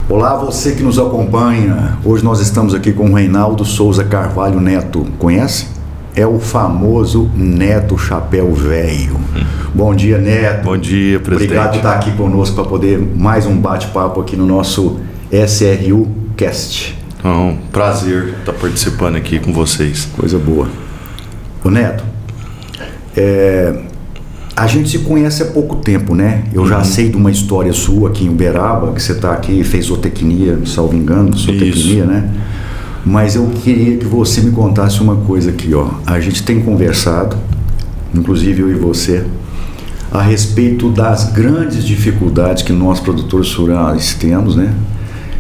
Olá, você que nos acompanha. Hoje nós estamos aqui com o Reinaldo Souza Carvalho Neto. Conhece? É o famoso Neto Chapéu Velho. Bom dia, Neto. Bom dia, presidente. Obrigado por estar aqui conosco para poder mais um bate-papo aqui no nosso SRU Cast. Prazer estar participando aqui com vocês. Coisa boa. Ô Neto, a gente se conhece há pouco tempo, né? Eu já sei de uma história sua aqui em Uberaba, que você está aqui, fez zootecnia, salvo engano, zootecnia, né? Mas eu queria que você me contasse uma coisa aqui, ó. A gente tem conversado, inclusive eu e você, a respeito das grandes dificuldades que nós produtores rurais temos, né?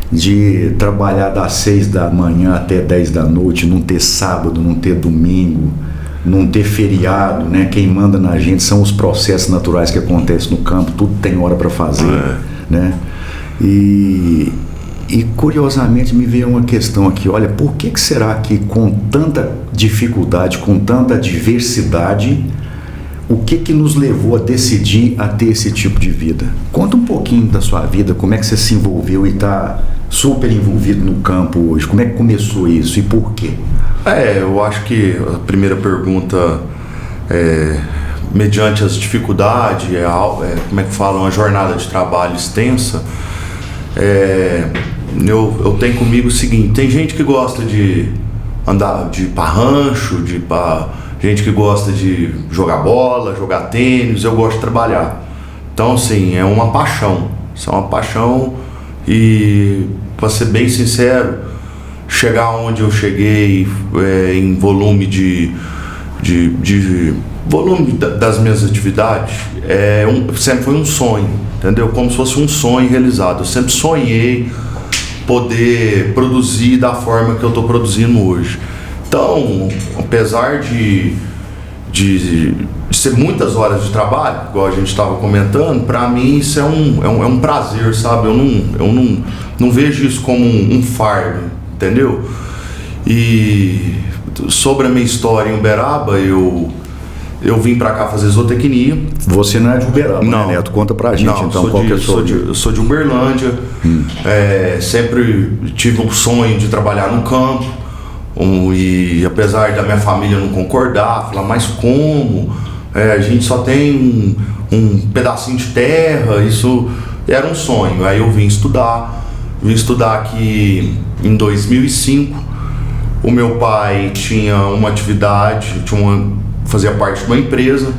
De trabalhar das 6 da manhã até 10 da noite, não ter sábado, não ter domingo, não ter feriado, né? Quem manda na gente são os processos naturais que acontecem no campo, tudo tem hora para fazer, né? E curiosamente me veio uma questão aqui, olha, por que será que com tanta dificuldade, com tanta diversidade, o que nos levou a decidir a ter esse tipo de vida? Conta um pouquinho da sua vida, como é que você se envolveu e está super envolvido no campo hoje, como é que começou isso e por quê? Eu acho que a primeira pergunta mediante as dificuldades, como é que fala, uma jornada de trabalho extensa, eu tenho comigo o seguinte: tem gente que gosta de andar, de ir para rancho, gente que gosta de jogar bola, jogar tênis. Eu gosto de trabalhar. Então, assim, é uma paixão. Isso é uma paixão e, para ser bem sincero, chegar onde eu cheguei em volume volume das minhas atividades sempre foi um sonho, entendeu? Como se fosse um sonho realizado. Eu sempre sonhei poder produzir da forma que eu estou produzindo hoje. Então, apesar de ser muitas horas de trabalho, igual a gente estava comentando, para mim isso é um prazer, sabe? Eu não vejo isso como um fardo, entendeu? E sobre a minha história em Uberaba, eu vim para cá fazer zootecnia. Você não é de Uberaba, não, né, Neto? Conta pra gente então qual que é a sua vida. Eu sou de Uberlândia. Sempre tive um sonho de trabalhar no campo. E apesar da minha família não concordar, falar, mas como? A gente só tem um pedacinho de terra, isso era um sonho. Aí eu vim estudar aqui em 2005. O meu pai tinha uma atividade, fazia parte de uma empresa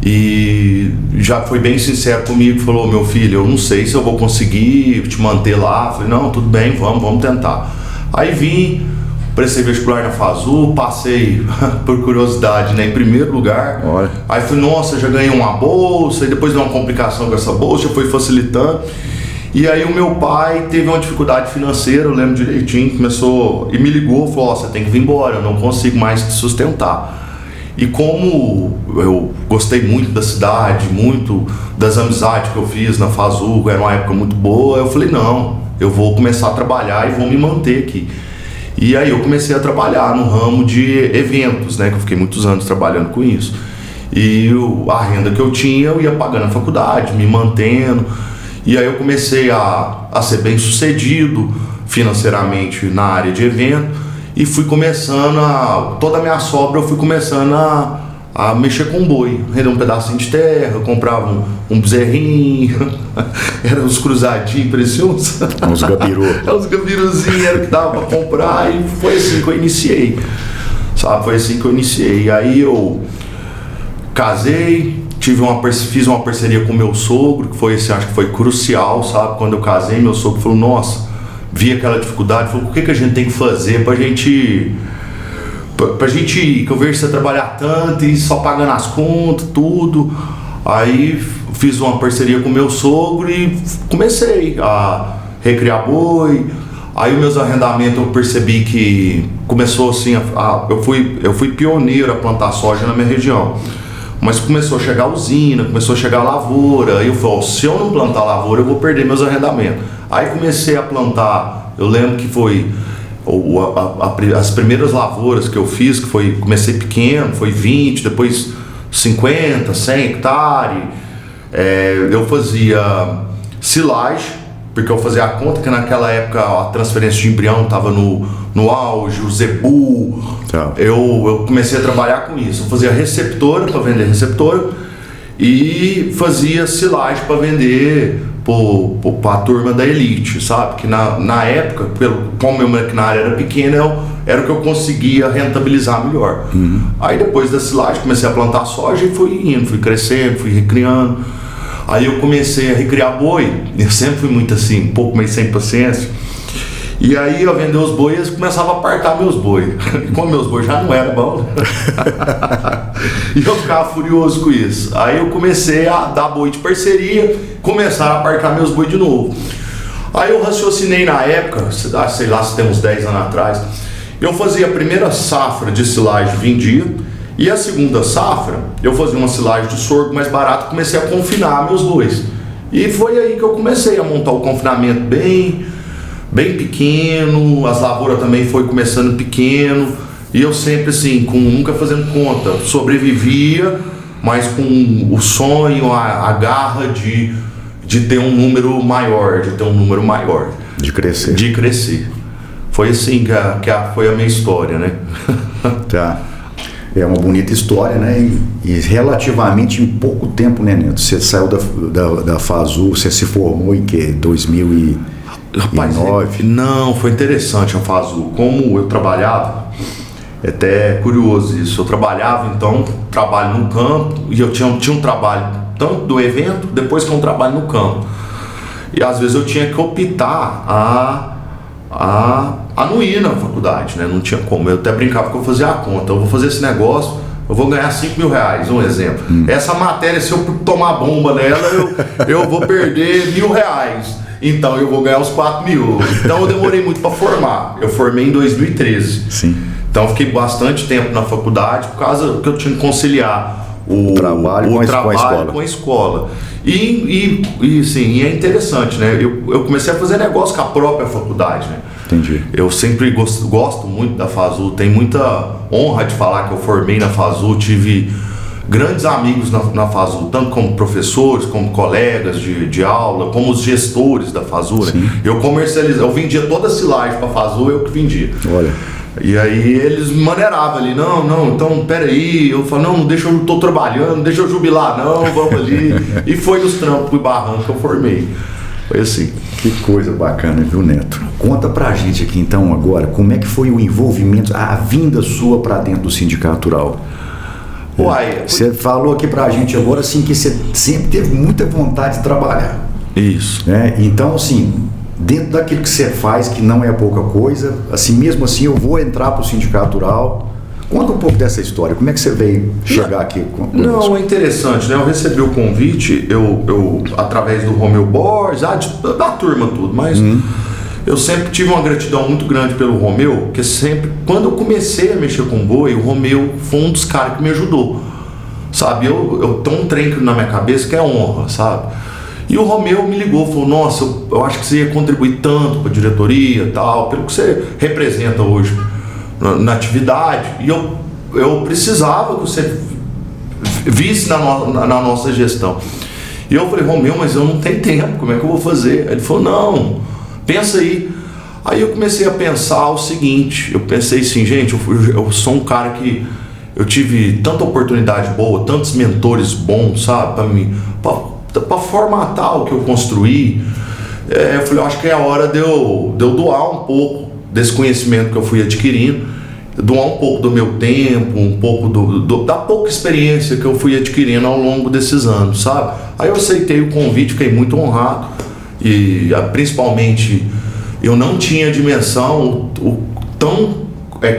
e já foi bem sincero comigo, falou: meu filho, eu não sei se eu vou conseguir te manter lá. Falei: não, tudo bem, vamos tentar. Aí vim, prestei vestibular na FASU, passei por curiosidade, né, em primeiro lugar. Olha. Aí falei: nossa, já ganhei uma bolsa, e depois deu uma complicação com essa bolsa, já foi facilitando. E aí o meu pai teve uma dificuldade financeira, eu lembro direitinho, começou e me ligou, falou: você tem que vir embora, eu não consigo mais te sustentar. E como eu gostei muito da cidade, muito das amizades que eu fiz na FASU, era uma época muito boa, eu falei: não, eu vou começar a trabalhar e vou me manter aqui. E aí eu comecei a trabalhar no ramo de eventos, né, que eu fiquei muitos anos trabalhando com isso. E a renda que eu tinha, eu ia pagando a faculdade, me mantendo. E aí eu comecei a ser bem sucedido financeiramente na área de evento e fui começando toda a minha sobra eu fui começando a mexer com boi, render um pedacinho de terra, comprava um bezerrinho, eram uns cruzadinhos preciosos. Uns gabirô. Os gabiruzinhos era o que dava para comprar e foi assim que eu iniciei, sabe? Foi assim que eu iniciei. Aí eu casei, fiz uma parceria com meu sogro, que foi assim, acho que foi crucial, sabe? Quando eu casei, meu sogro falou: nossa, vi aquela dificuldade, falou: o que a gente tem que fazer pra gente que eu vejo você trabalhar tanto e só pagando as contas, tudo. Aí fiz uma parceria com meu sogro e comecei a recriar boi. Aí os meus arrendamentos eu percebi que começou assim, eu fui pioneiro a plantar soja na minha região. Mas começou a chegar a usina, começou a chegar a lavoura. Aí eu falei: se eu não plantar lavoura, eu vou perder meus arrendamentos. Aí comecei a plantar, eu lembro que foi as primeiras lavouras que eu fiz, comecei pequeno, foi 20, depois 50, 100 hectares. Eu fazia silagem, porque eu fazia a conta que naquela época a transferência de embrião estava no auge, o Zebu. Eu comecei a trabalhar com isso. Eu fazia receptora para vender receptora e fazia silagem para vender para a turma da elite, sabe? Que na época, como meu maquinário era pequeno, era o que eu conseguia rentabilizar melhor. Aí depois da silagem comecei a plantar soja e fui crescendo, fui recriando. Aí eu comecei a recriar boi. Eu sempre fui muito assim, um pouco meio sem paciência. E aí eu vender os bois, eles começavam a apartar meus bois. E como meus bois já não eram bons, e eu ficava furioso com isso. Aí eu comecei a dar boi de parceria, começaram a apartar meus bois de novo. Aí eu raciocinei na época, sei lá se tem uns 10 anos atrás, eu fazia a primeira safra de silagem, vendia, e a segunda safra eu fazia uma silagem de sorgo mais barata, comecei a confinar meus bois. E foi aí que eu comecei a montar o confinamento bem pequeno, as lavouras também foi começando pequeno, e eu sempre assim, nunca fazendo conta, sobrevivia, mas com o sonho, a garra de ter um número maior, de crescer. Foi assim que foi a minha história, né? Tá. É uma bonita história, né? E relativamente em pouco tempo, né, Neto? Você saiu da FASU, você se formou em que? 2009? Rapaz, não, foi interessante a FASU. Como eu trabalhava, é até curioso isso. Eu trabalhava, então, trabalho no campo, e eu tinha um trabalho tanto do evento, depois que um trabalho no campo. E às vezes eu tinha que optar a não ir na faculdade, né? Não tinha como. Eu até brincava que eu fazia a conta. Eu vou fazer esse negócio, eu vou ganhar 5 mil reais, um exemplo. Essa matéria, se eu tomar bomba nela, eu vou perder R$1.000. Então eu vou ganhar os 4 mil. Então eu demorei muito para formar. Eu formei em 2013. Sim. Então fiquei bastante tempo na faculdade por causa que eu tinha que conciliar o trabalho com a escola. E é interessante, né? Eu comecei a fazer negócio com a própria faculdade, né? Entendi. Eu sempre gosto muito da FASU, tenho muita honra de falar que eu formei na FASU, tive grandes amigos na FASU, tanto como professores, como colegas de aula, como os gestores da FASU, né? Eu vendia toda a silagem para a FASU, eu que vendia. Olha. E aí eles me maneiravam ali, não, então peraí, eu falo, não, deixa eu tô trabalhando, deixa eu jubilar, não, vamos ali. E foi nos trampos e barranco que eu formei. Foi assim. Que coisa bacana, viu, Neto? Conta pra gente aqui então agora, como é que foi o envolvimento, a vinda sua pra dentro do Sindicato Rural? Você falou aqui pra gente agora assim que você sempre teve muita vontade de trabalhar. Isso. Né? Então, assim, dentro daquilo que você faz, que não é pouca coisa, assim, mesmo assim eu vou entrar pro Sindicato Rural. Conta um pouco dessa história, como é que você veio chegar aqui? Não, é interessante, né? Eu recebi o convite, eu através do Romeu Borges, da turma tudo, mas eu sempre tive uma gratidão muito grande pelo Romeu, porque sempre, quando eu comecei a mexer com boi, o Romeu foi um dos caras que me ajudou, sabe? Eu tenho um trem na minha cabeça que é honra, sabe? E o Romeu me ligou, falou, nossa, eu acho que você ia contribuir tanto para a diretoria e tal, pelo que você representa hoje na atividade, e eu precisava que você visse na nossa gestão. E eu falei, Romeu, mas eu não tenho tempo, como é que eu vou fazer? Ele falou, não, pensa aí. Aí eu comecei a pensar o seguinte, eu pensei assim, gente, eu sou um cara que eu tive tanta oportunidade boa, tantos mentores bons, sabe, para formatar o que eu construí. Eu falei, eu acho que é a hora de eu doar um pouco desse conhecimento que eu fui adquirindo, doar um pouco do meu tempo, um pouco da pouca experiência que eu fui adquirindo ao longo desses anos, sabe? Aí eu aceitei o convite, fiquei muito honrado, e principalmente eu não tinha dimensão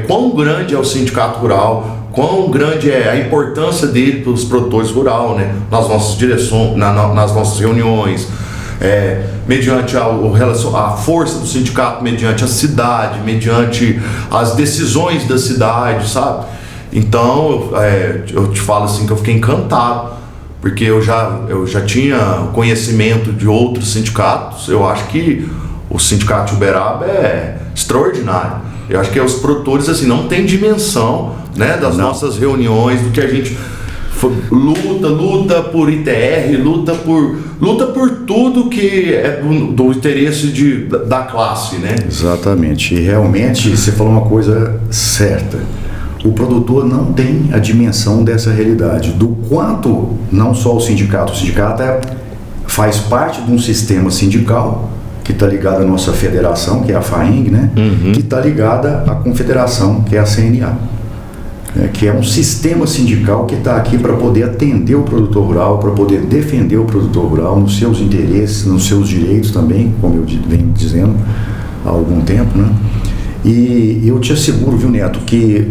quão grande é o Sindicato Rural, quão grande é a importância dele para os produtores rurais, né? Nas nossas direções, nas nossas reuniões, mediante a força do sindicato, mediante a cidade, mediante as decisões da cidade, sabe? Então, eu te falo assim que eu fiquei encantado, porque eu já tinha conhecimento de outros sindicatos. Eu acho que o sindicato de Uberaba é extraordinário. Eu acho que os produtores assim não têm dimensão, né, das nossas reuniões, do que a gente luta por ITR, luta por tudo que é do interesse da classe, né? Exatamente. E realmente você falou uma coisa certa. O produtor não tem a dimensão dessa realidade, do quanto não só o sindicato faz parte de um sistema sindical que está ligado à nossa federação, que é a FAENG, né? Que está ligada à confederação, que é a CNA. Que é um sistema sindical que está aqui para poder atender o produtor rural, para poder defender o produtor rural nos seus interesses, nos seus direitos também, como eu venho dizendo há algum tempo, né? E eu te asseguro, viu, Neto, que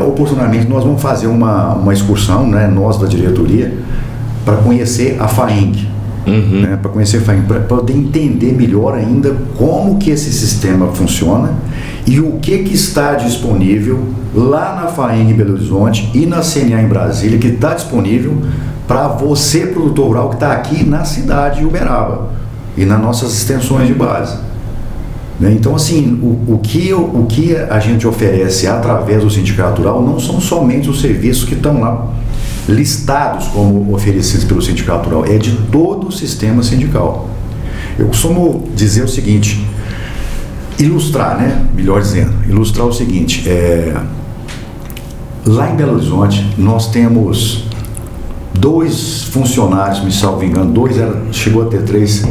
oportunamente nós vamos fazer uma excursão, né, nós da diretoria, para conhecer a FAENG, né, para conhecer a FAENG, para poder entender melhor ainda como que esse sistema funciona e o que está disponível lá na FAENG em Belo Horizonte e na CNA em Brasília, que está disponível para você, produtor rural, que está aqui na cidade de Uberaba e nas nossas extensões de base. Então, assim, o que a gente oferece através do Sindicato Rural não são somente os serviços que estão lá listados como oferecidos pelo Sindicato Rural, é de todo o sistema sindical. Eu costumo dizer o seguinte, ilustrar, né? Melhor dizendo, ilustrar o seguinte, lá em Belo Horizonte nós temos 2 funcionários, me salvo engano, 2, chegou a ter 3,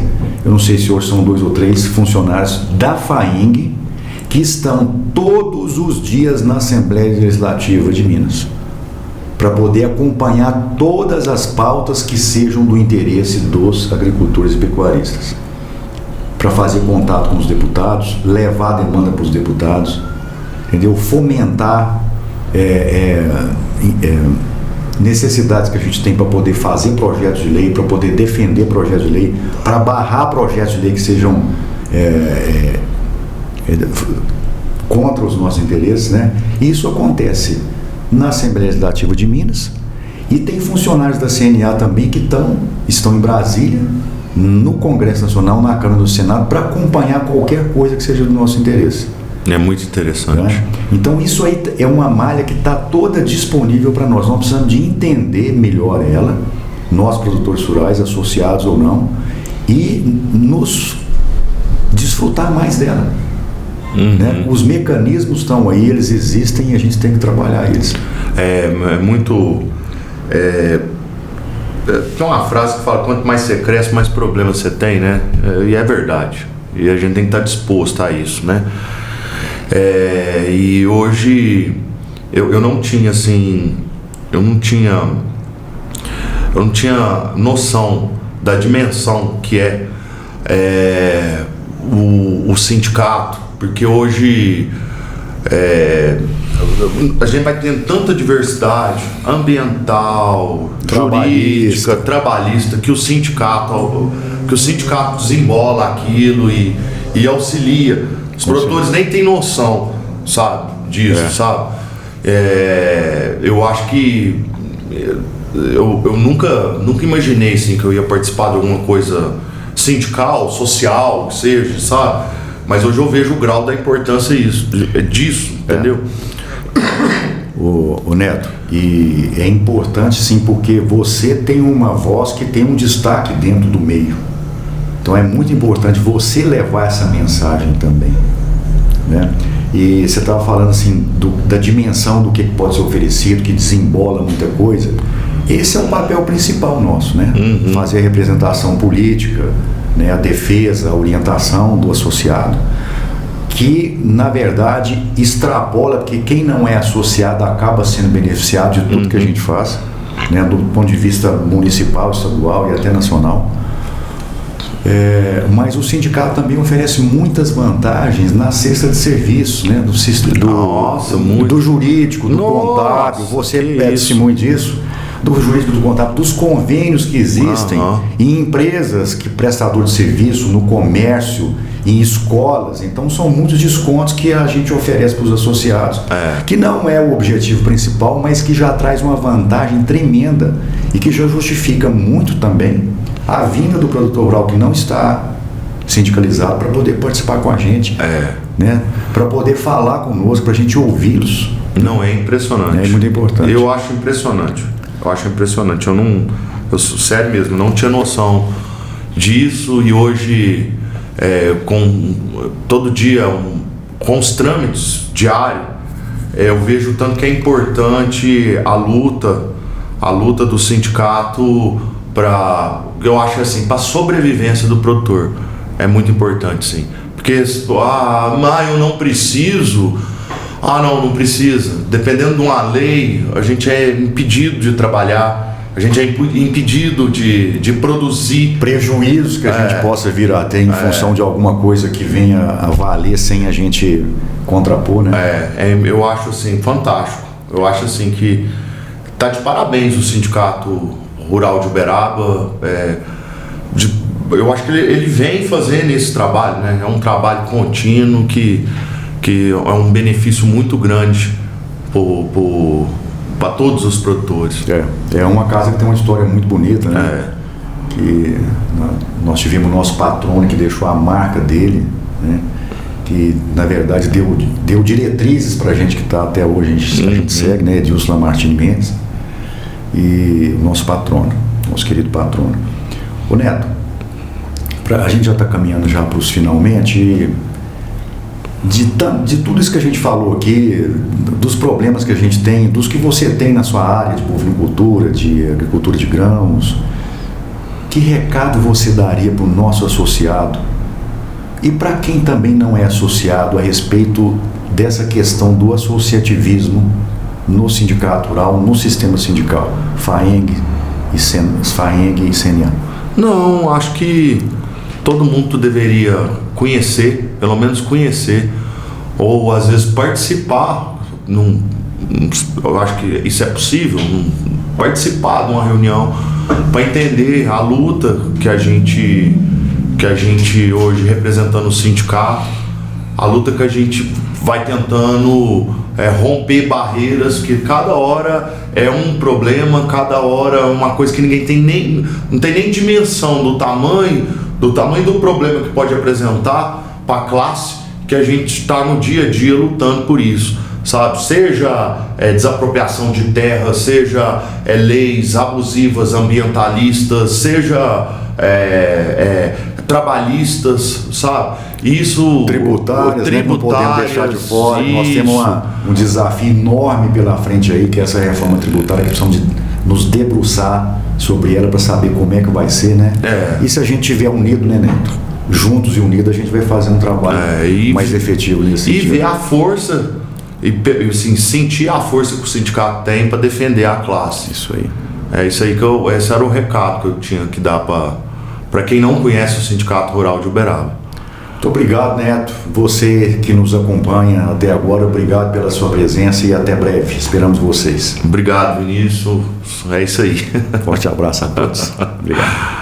eu não sei se hoje são 2 ou 3 funcionários da FAENG que estão todos os dias na Assembleia Legislativa de Minas para poder acompanhar todas as pautas que sejam do interesse dos agricultores e pecuaristas, para fazer contato com os deputados, levar a demanda para os deputados, entendeu? Fomentar necessidades que a gente tem para poder fazer projetos de lei, para poder defender projetos de lei, para barrar projetos de lei que sejam contra os nossos interesses, né? Isso acontece na Assembleia Legislativa de Minas e tem funcionários da CNA também que estão em Brasília, no Congresso Nacional, na Câmara do Senado, para acompanhar qualquer coisa que seja do nosso interesse. É muito interessante. Né? Então isso aí é uma malha que está toda disponível para nós. Nós precisamos de entender melhor ela, nós produtores rurais, associados ou não, e nos desfrutar mais dela. Né? Os mecanismos estão aí, eles existem e a gente tem que trabalhar eles. Tem uma frase que fala, quanto mais você cresce, mais problemas você tem, né? E é verdade. E a gente tem que estar disposto a isso, né? E hoje eu não tinha assim, eu não tinha noção da dimensão que o sindicato, porque hoje a gente vai tendo tanta diversidade ambiental, jurídica, trabalhista, que o sindicato desembola aquilo e auxilia. Os produtores nem têm noção, sabe, disso, sabe? Eu acho que eu nunca imaginei assim, que eu ia participar de alguma coisa sindical, social, que seja, sabe? Mas hoje eu vejo o grau da importância disso, entendeu? O Neto, e é importante sim, porque você tem uma voz que tem um destaque dentro do meio. Então é muito importante você levar essa mensagem também, né? E você estava falando assim da dimensão do que pode ser oferecido, que desembola muita coisa. Esse é o papel principal nosso, né? Fazer a representação política, né? A defesa, a orientação do associado, que na verdade extrapola, porque quem não é associado acaba sendo beneficiado de tudo que a gente faz, né? Do ponto de vista municipal, estadual e até nacional. Mas o sindicato também oferece muitas vantagens na cesta de serviços, né? Do jurídico, do contábil, você pede-se muito disso, do jurídico, do contábil, dos convênios que existem em empresas que prestador de serviço, no comércio, em escolas. Então são muitos descontos que a gente oferece para os associados, que não é o objetivo principal, mas que já traz uma vantagem tremenda e que já justifica muito também a vinda do produtor rural que não está sindicalizado para poder participar com a gente, né? Para poder falar conosco, para a gente ouvi-los. Não, é impressionante. É muito importante. Eu acho impressionante. eu acho impressionante. Sério mesmo, não tinha noção disso, e hoje, com todo dia, com os trâmites diários, eu vejo o tanto que é importante a luta do sindicato eu acho assim, para a sobrevivência do produtor. É muito importante, sim. Porque, mas eu não preciso. Não precisa. Dependendo de uma lei, a gente é impedido de trabalhar, a gente é impedido de produzir. Prejuízos que a gente possa vir a ter em função de alguma coisa que venha a valer sem a gente contrapor, né? Eu acho assim, fantástico. Eu acho assim que tá de parabéns o Sindicato Rural de Uberaba. Eu acho que ele vem fazendo esse trabalho, né? É um trabalho contínuo que é um benefício muito grande para todos os produtores. É uma casa que tem uma história muito bonita, né? Que nós tivemos o nosso patrono que deixou a marca dele, né? Que na verdade deu diretrizes para a gente que está até hoje, a gente segue, né? Edilson Lamartine Mendes, e o nosso patrono, nosso querido patrono. Ô Neto, a gente já está caminhando já para os finalmente. De tudo isso que a gente falou aqui, dos problemas que a gente tem, dos que você tem na sua área de bovinocultura, de agricultura de grãos, que recado você daria para o nosso associado e para quem também não é associado a respeito dessa questão do associativismo no sindicato rural, no sistema sindical, FAENG e CNA? Não, acho que todo mundo deveria conhecer, pelo menos conhecer, ou às vezes participar, eu acho que isso é possível, participar de uma reunião para entender a luta que a gente hoje, representando o sindicato, a luta que a gente vai tentando romper barreiras, que cada hora é um problema, cada hora é uma coisa que ninguém não tem nem dimensão do tamanho do problema que pode apresentar para a classe, que a gente está no dia a dia lutando por isso, sabe? Seja desapropriação de terra, seja leis abusivas ambientalistas, seja trabalhistas, sabe? Isso, tributárias, né? Não podemos deixar de fora. Isso. Nós temos um desafio enorme pela frente aí, que é essa reforma tributária, que precisamos de nos debruçar sobre ela para saber como é que vai ser, né? E se a gente estiver unido, né, Neto? Juntos e unidos, a gente vai fazer um trabalho mais efetivo nesse sentido. E ver a força, e assim, sentir a força que o sindicato tem para defender a classe. Isso aí. Isso aí esse era o recado que eu tinha que dar para quem não conhece o Sindicato Rural de Uberaba. Muito obrigado, Neto. Você que nos acompanha até agora, obrigado pela sua presença e até breve. Esperamos vocês. Obrigado, Vinícius. É isso aí. Forte abraço a todos. Obrigado.